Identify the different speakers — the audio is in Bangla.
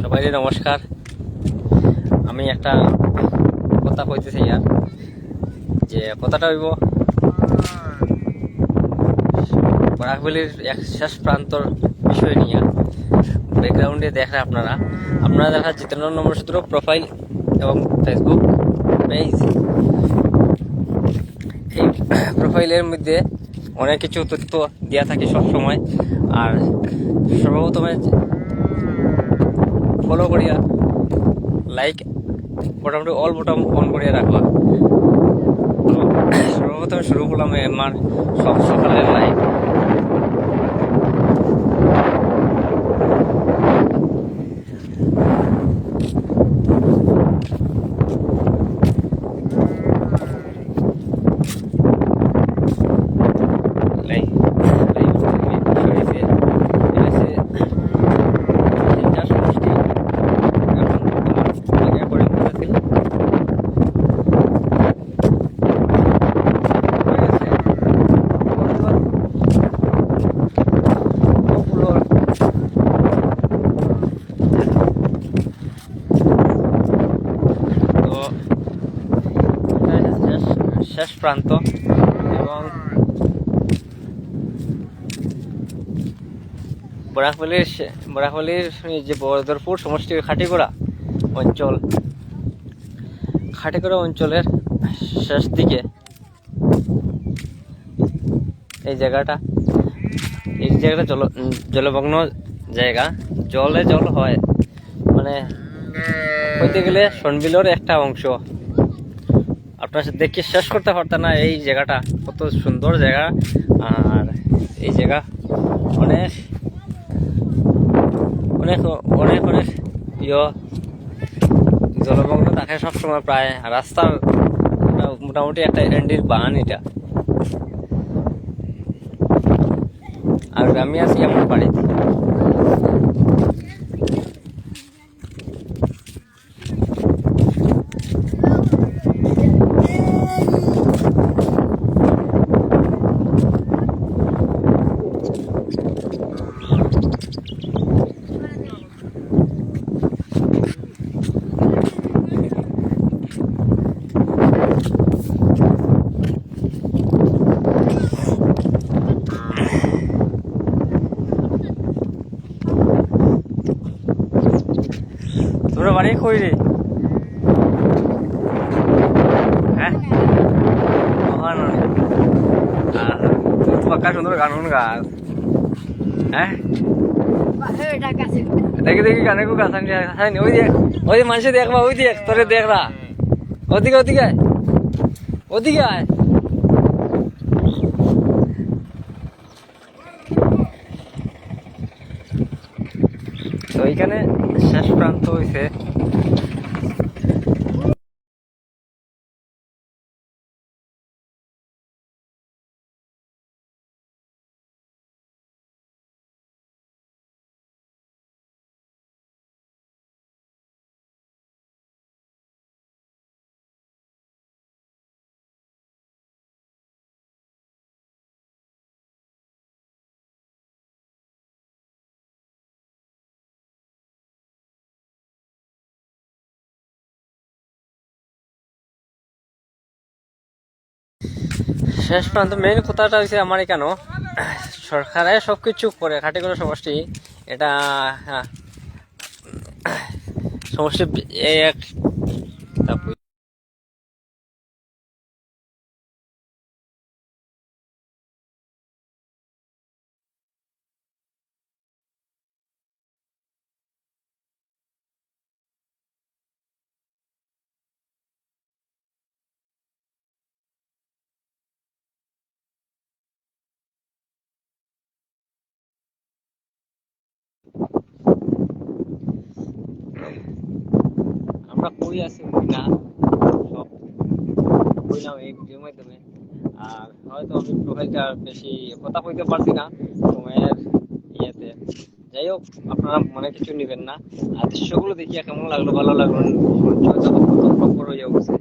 Speaker 1: সবাইকে নমস্কার। আমি একটা কথা কইতেছি আর যে কথাটা হইব বরাকভ্যালির এক শেষ প্রান্তর বিষয় নিয়ে। ব্যাকগ্রাউন্ডে দেখেন আপনারা দেখা জিতেন্দ্র নমসূত্র প্রোফাইল এবং ফেসবুক পেজ। এই প্রোফাইলের মধ্যে অনেক কিছু তথ্য দেওয়া থাকে সবসময়, আর সর্বপ্রথমে ফলো করিয়া লাইক মোটামুটি অল বটম অন করিয়া রাখবা। সর্বপ্রথমে শুরু করলাম আমার সকালের লাইভ। শেষ প্রান্ত এবং বরাকভ্যালির যে বদরপুর সমষ্টির খাটিগড়া অঞ্চলের শেষ দিকে এই জায়গাটা জলমগ্ন জায়গা। জল হয়, মানে হইতে গেলে সনবিলের একটা অংশ। আপনার দেখে শেষ করতে পারতেন না এই জায়গাটা, কত সুন্দর জায়গা। আর এই জায়গা অনেক অনেক অনেক অনেক জলমগ্ন থাকে সবসময়। প্রায় রাস্তার মোটামুটি একটা এন্ডির বান এটা। আর আমি আছি আমার বাড়িতে। তোমরা বাড়ি কই রে? হ্যাঁ, পাক্কা সুন্দর গান গাছ। হ্যাঁ, দেখি গানে কো গাছ আনি। ওই মানুষে দেখবা, ওই দেখ তোরে দেখরা। ওদিকে আয়। তো এইখানে শেষ প্রান্ত হয়েছে শেষ প্রান্ত। মেইন কথাটা হয়েছে আমার কেন সরকারে সবকিছু করে খাটিগড়া সমষ্টি এটা সমষ্টি এক আমরা কই আছি না সব কইলাম এই ভিডিওর মাধ্যমে। আর হয়তো আমি প্রোফাইলটা বেশি কথা কইতে পারছি না সময়ের ইয়েতে। যাই হোক, আপনারা মনে কিছু নেবেন না। আর দৃশ্যগুলো দেখিয়ে কেমন লাগলো, ভালো লাগলো, সূর্য যখন প্রথম প্রখর হয়ে উঠছে